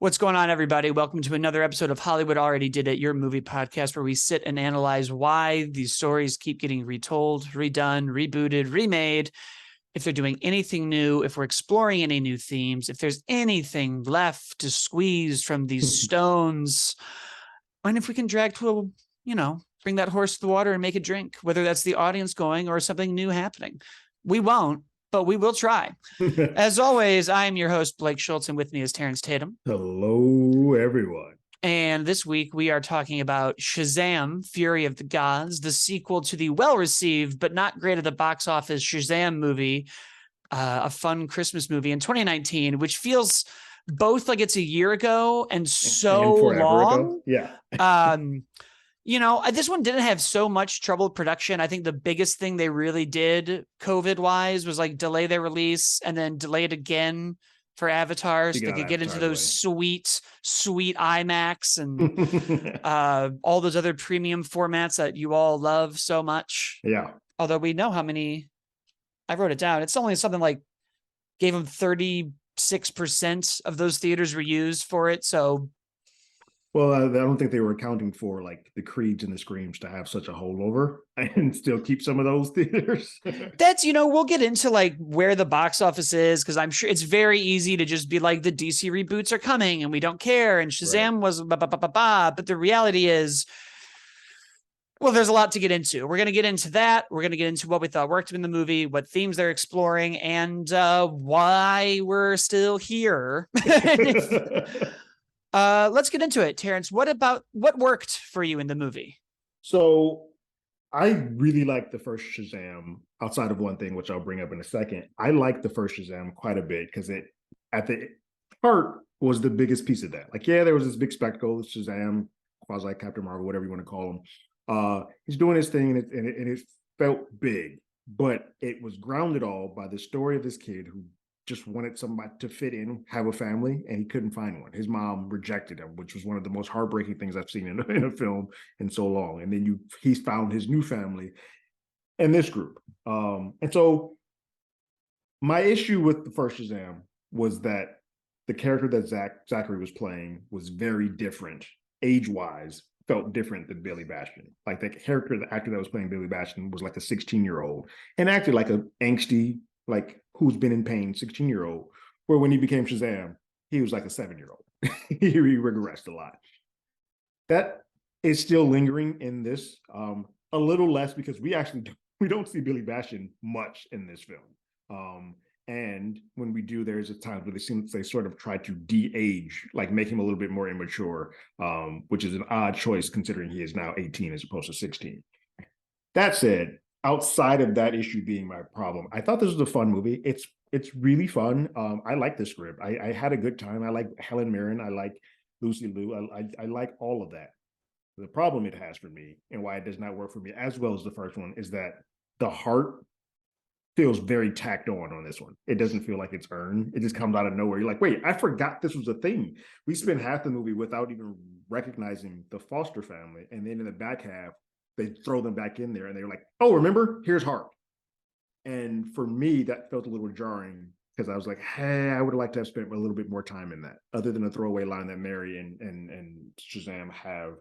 What's going on, everybody? Welcome to another episode of Hollywood Already Did It, your movie podcast, where we sit and analyze why these stories keep getting retold, redone, rebooted, remade, if they're doing anything new, if we're exploring any new themes, if there's anything left to squeeze from these stones, and if we can drag to bring that horse to the water and make it drink, whether that's the audience going or something new happening. We won't, but we will try. As always, I am your host, Blake Schultz, and with me is Terrence Tatum. Hello, everyone. And this week we are talking about Shazam Fury of the Gods, the sequel to the well-received but not great at the box office Shazam movie, a fun Christmas movie in 2019, which feels both like it's a year ago and so long. Ago. Yeah. This one didn't have so much trouble with production. I think the biggest thing they really did COVID-wise was like delay their release and then delay it again for Avatar so they could get into those sweet IMAX and all those other premium formats that you all love so much. Yeah. Although we know how many, I wrote it down. It's only something like gave them 36% of those theaters were used for it. So, well, I don't think they were accounting for like the Creeds and the Screams to have such a holdover and still keep some of those theaters. That's, we'll get into like where the box office is, because I'm sure it's very easy to just be like the DC reboots are coming and we don't care. And Shazam was but the reality is, well, there's a lot to get into. We're going to get into that. We're going to get into what we thought worked in the movie, what themes they're exploring, and why we're still here. Let's get into it. Terrence, what worked for you in the movie? So I really like the first Shazam, outside of one thing, which I'll bring up in a second. I like the first Shazam quite a bit because it, at the heart, was the biggest piece of that. Like, yeah, there was this big spectacle, Shazam, quasi Captain Marvel, whatever you want to call him. He's doing his thing, and it felt big, but it was grounded all by the story of this kid who just wanted somebody to fit in, have a family, and he couldn't find one. His mom rejected him, which was one of the most heartbreaking things I've seen in a film in so long. And then he's found his new family in this group. And so my issue with the first Shazam was that the character that Zachary was playing was very different, age-wise, felt different than Billy Bastion. Like the actor that was playing Billy Bastion was like a 16-year-old and acted like an angsty, like who's been in pain 16-year-old, where when he became Shazam, he was like a 7-year-old. He regressed a lot. That is still lingering in this, a little less because we don't see Billy Bastion much in this film. And when we do, there's times where they sort of try to de-age, like make him a little bit more immature, which is an odd choice considering he is now 18 as opposed to 16. That said, outside of that issue being my problem, I thought this was a fun movie. It's really fun. I like the script. I had a good time. I like Helen Mirren. I like Lucy Liu. I like all of that. The problem it has for me and why it does not work for me as well as the first one is that the heart feels very tacked on this one. It doesn't feel like it's earned. It just comes out of nowhere. You're like, wait, I forgot this was a thing. We spent half the movie without even recognizing the Foster family. And then in the back half, they throw them back in there and they're like, oh, remember, here's Hart. And for me, that felt a little jarring because I was like, hey, I would have liked to have spent a little bit more time in that, other than a throwaway line that Mary and Shazam have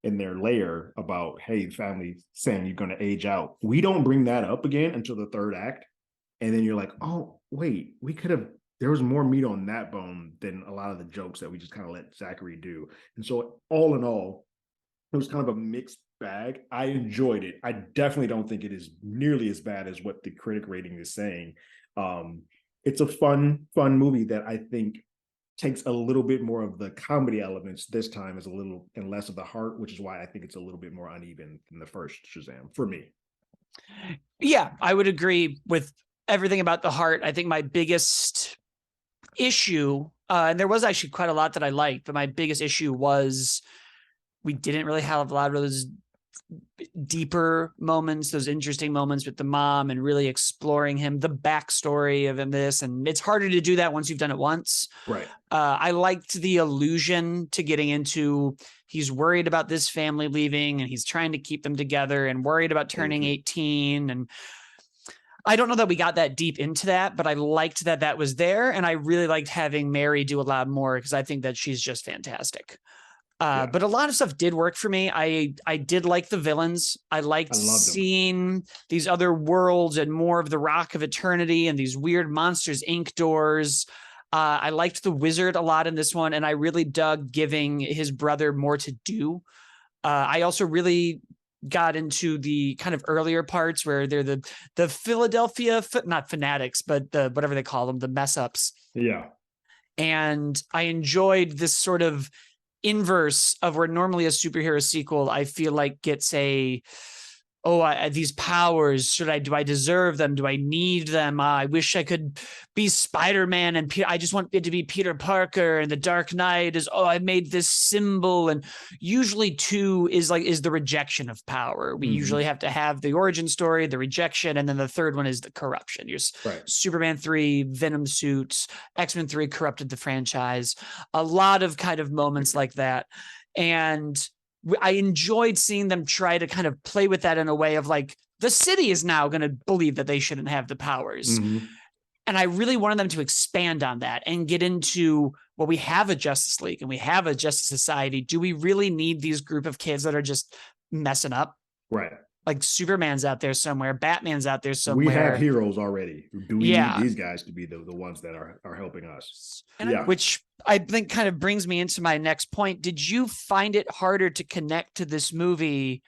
in their layer about, hey, the family saying you're going to age out. We don't bring that up again until the third act. And then you're like, oh, wait, there was more meat on that bone than a lot of the jokes that we just kind of let Zachary do. And so all in all, it was kind of a mixed bag. I enjoyed it. I definitely don't think it is nearly as bad as what the critic rating is saying. It's a fun movie that I think takes a little bit more of the comedy elements this time as a little and less of the heart, which is why I think it's a little bit more uneven than the first Shazam for me. Yeah, I would agree with everything about the heart. I think my biggest issue, and there was actually quite a lot that I liked, but my biggest issue was we didn't really have a lot of those deeper moments, those interesting moments with the mom and really exploring him, the backstory of him, and it's harder to do that once you've done it once. Right. I liked the allusion to getting into, he's worried about this family leaving and he's trying to keep them together and worried about turning 18. And I don't know that we got that deep into that, but I liked that that was there. And I really liked having Mary do a lot more because I think that she's just fantastic. But a lot of stuff did work for me. I did like the villains. I liked seeing these other worlds and more of the Rock of Eternity and these weird Monsters Inc. doors. I liked the wizard a lot in this one, and I really dug giving his brother more to do. I also really got into the kind of earlier parts where they're the Philadelphia, not fanatics, but the whatever they call them, the mess ups. Yeah. And I enjoyed this sort of inverse of where normally a superhero sequel, I feel like gets these powers, do I deserve them? Do I need them? I wish I could be Spider-Man and I just want it to be Peter Parker, and the Dark Knight is, I made this symbol. And usually 2 is the rejection of power. We usually have to have the origin story, the rejection, and then the third one is the corruption. Superman 3, Venom suits, X-Men 3 corrupted the franchise. A lot of kind of moments like that. And I enjoyed seeing them try to kind of play with that in a way of like, the city is now going to believe that they shouldn't have the powers. And I really wanted them to expand on that and get into, well, we have a Justice League and we have a Justice Society. Do we really need these group of kids that are just messing up? Right. Like Superman's out there somewhere. Batman's out there somewhere. We have heroes already. Do we need these guys to be the ones that are helping us? Which I think kind of brings me into my next point. Did you find it harder to connect to this movie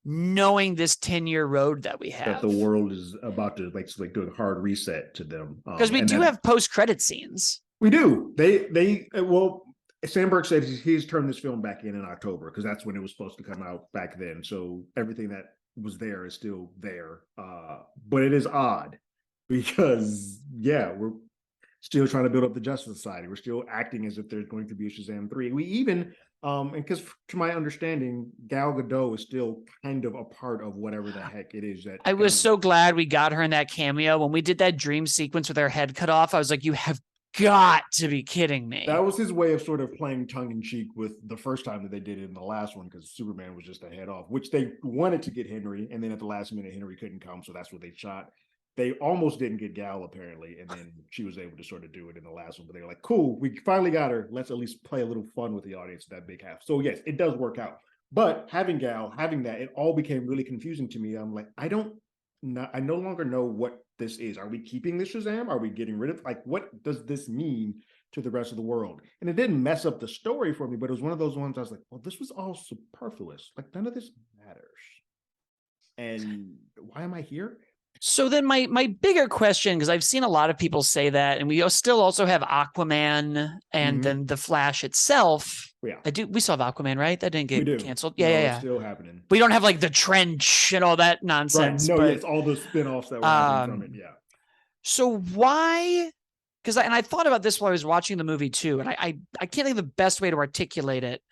knowing this 10-year road that we have? That the world is about to like do a hard reset to them. Because we do have post-credit scenes. We do. Sandberg said he's turned this film back in October because that's when it was supposed to come out back then. So everything that was there is still there. But it is odd because, we're still trying to build up the Justice Society. We're still acting as if there's going to be a Shazam 3. We even, and because to my understanding, Gal Gadot is still kind of a part of whatever the heck it is that. I was so glad we got her in that cameo. When we did that dream sequence with her head cut off, I was like, you have got to be kidding me. That was his way of sort of playing tongue-in-cheek with the first time that they did it in the last one, because Superman was just a head off, which they wanted to get Henry, and then at the last minute Henry couldn't come, so that's what they shot. They almost didn't get Gal apparently, and then she was able to sort of do it in the last one, but they were like, cool, we finally got her, let's at least play a little fun with the audience, that big half. So yes, it does work out, but having Gal, having that, it all became really confusing to me. I'm like, I no longer know what this is. Are we keeping this Shazam? Are we getting rid of, like, what does this mean to the rest of the world? And it didn't mess up the story for me, but it was one of those ones I was like, well, this was all superfluous. Like, none of this matters. And why am I here? So then my bigger question, because I've seen a lot of people say that, and we still also have Aquaman and then the Flash itself. We still have Aquaman, right? That didn't get canceled. It's still happening. We don't have like the Trench and all that nonsense. Right. No, it's all the spin-offs that were happening from it. Yeah. So why? Because I thought about this while I was watching the movie too, and I can't think of the best way to articulate it.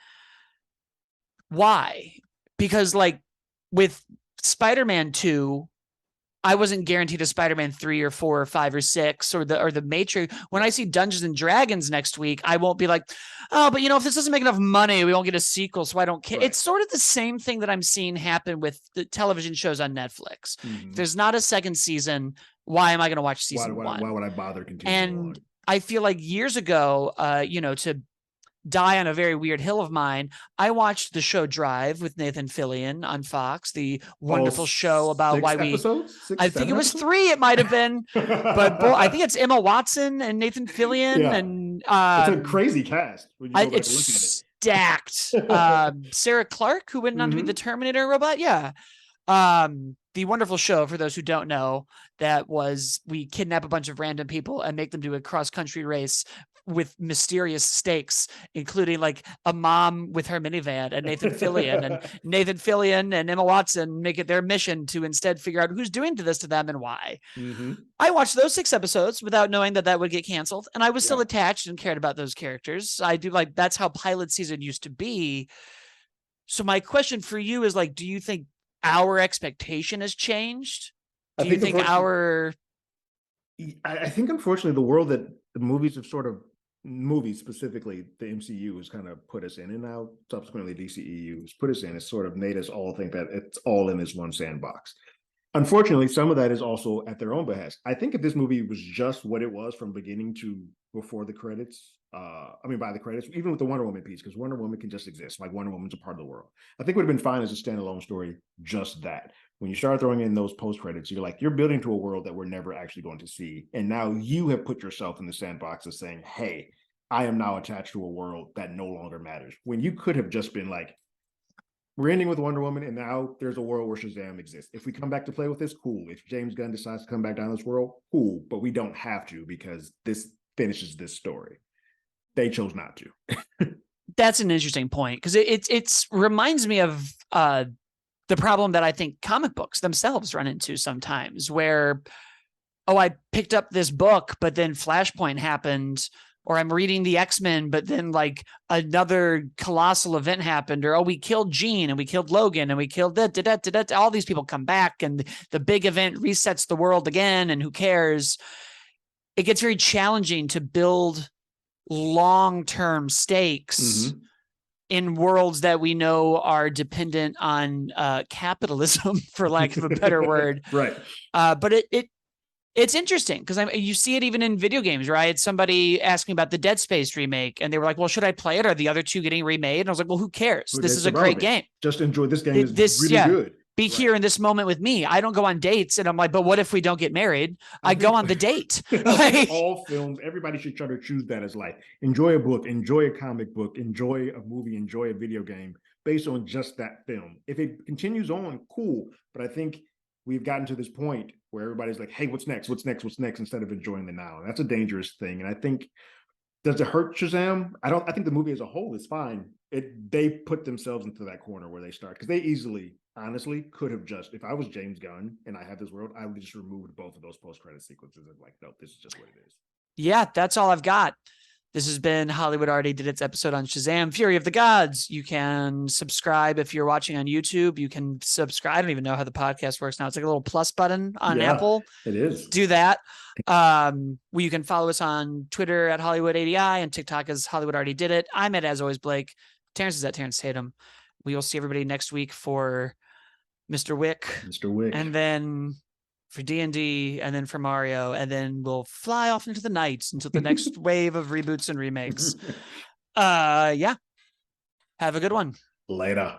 Why? Because like with Spider-Man 2, I wasn't guaranteed a Spider-Man 3 or 4 or 5 or 6 or the Matrix. When I see Dungeons and Dragons next week, I won't be like, oh, but if this doesn't make enough money, we won't get a sequel, so I don't care. Right. It's sort of the same thing that I'm seeing happen with the television shows on Netflix. If there's not a second season, why am I going to watch season 1? Why would I bother continuing? And I feel like years ago, to die on a very weird hill of mine, I watched the show Drive with Nathan Fillion on Fox, the wonderful show about why I think it was 3, it might have been, but I think it's Emma Watson and Nathan Fillion, and it's a crazy cast. It's stacked. Sarah Clark, who went on to be the Terminator robot, the wonderful show, for those who don't know, that was we kidnap a bunch of random people and make them do a cross-country race with mysterious stakes, including like a mom with her minivan and Nathan Fillion and Emma Watson make it their mission to instead figure out who's doing this to them and why. I watched those 6 episodes without knowing that would get canceled, and I was still attached and cared about those characters. I do like, that's how pilot season used to be. So my question for you is like, do you think our expectation has changed? Do you think I think unfortunately the world that the movies have sort of, movies specifically, the MCU has kind of put us in, and now subsequently DCEU has put us in, has sort of made us all think that it's all in this one sandbox. Unfortunately, some of that is also at their own behest. I think if this movie was just what it was from beginning to before the credits, by the credits, even with the Wonder Woman piece, because Wonder Woman can just exist. Like Wonder Woman's a part of the world. I think it would have been fine as a standalone story, just that. When you start throwing in those post credits, you're building to a world that we're never actually going to see. And now you have put yourself in the sandbox of saying, hey, I am now attached to a world that no longer matters. When you could have just been like, we're ending with Wonder Woman, and now there's a world where Shazam exists. If we come back to play with this, cool. If James Gunn decides to come back down this world, cool. But we don't have to because this finishes this story. They chose not to. That's an interesting point because it's reminds me of the problem that I think comic books themselves run into sometimes, where, oh, I picked up this book, but then Flashpoint happened, or I'm reading the X-Men, but then like another colossal event happened, or, oh, we killed Jean and we killed Logan and we killed that. All these people come back and the big event resets the world again. And who cares? It gets very challenging to build long-term stakes in worlds that we know are dependent on capitalism, for lack of a better word. Right. But it's interesting because you see it even in video games, right? Somebody asked me about the Dead Space remake, and they were like, well, should I play it? Are the other two getting remade? And I was like, well, who cares? This is a great game. Just enjoy this game. Is really good. Be here in this moment with me. I don't go on dates, and I'm like, but what if we don't get married? I go on the date. Like, all films, everybody should try to choose that as like, enjoy a book, enjoy a comic book, enjoy a movie, enjoy a video game based on just that film. If it continues on, cool. But I think we've gotten to this point where everybody's like, hey, what's next? What's next? What's next? Instead of enjoying the now. And that's a dangerous thing. And I think, does it hurt Shazam? I think the movie as a whole is fine. They put themselves into that corner where they start, because they easily, honestly, could have just, if I was James Gunn and I had this world, I would just removed both of those post-credit sequences and like, nope, this is just what it is. Yeah, that's all I've got. This has been Hollywood Already Did Its episode on Shazam Fury of the Gods. You can subscribe if you're watching on YouTube. You can subscribe. I don't even know how the podcast works now. It's like a little plus button on Apple. It is. Do that. You can follow us on Twitter at Hollywood ADI and TikTok as Hollywood Already Did It. I'm at As Always Blake. Terrence is at Terrence Tatum. We will see everybody next week for Mr. Wick. And then for D&D, and then for Mario, and then we'll fly off into the night until the next wave of reboots and remakes. Yeah. Have a good one. Later.